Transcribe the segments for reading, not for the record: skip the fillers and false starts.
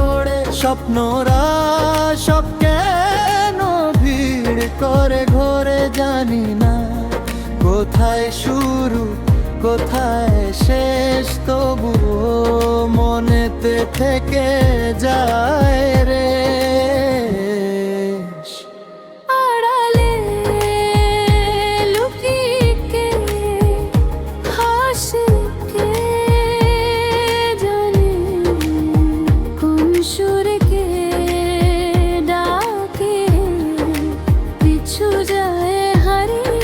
ওড়ে স্বপ্নরা সব কেন ভিড় করে ঘরে জানি না কোথায় শুরু কোথায় শেষ, তবুও মনেতে থেকে যায় রে। আড়ালে লুকিয়ে কে হাসে, কে জানে কোন সুরে কে ডাকে, পিছু যায় হারিয়ে।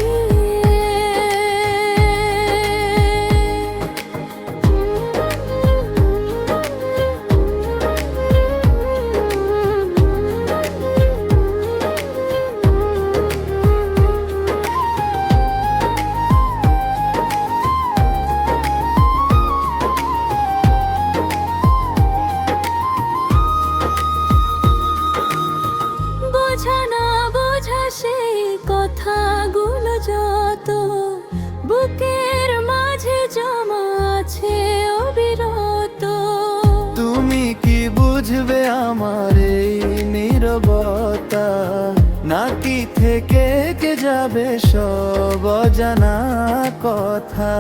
বোঝা না বোঝা সেই কথাগুলো যত বুকের মাঝে জমা আছে অবিরত। তুমি কি বুঝবে আমার এই নীরবতা, নাকি থেকে কে যাবে সব অজানা কথা।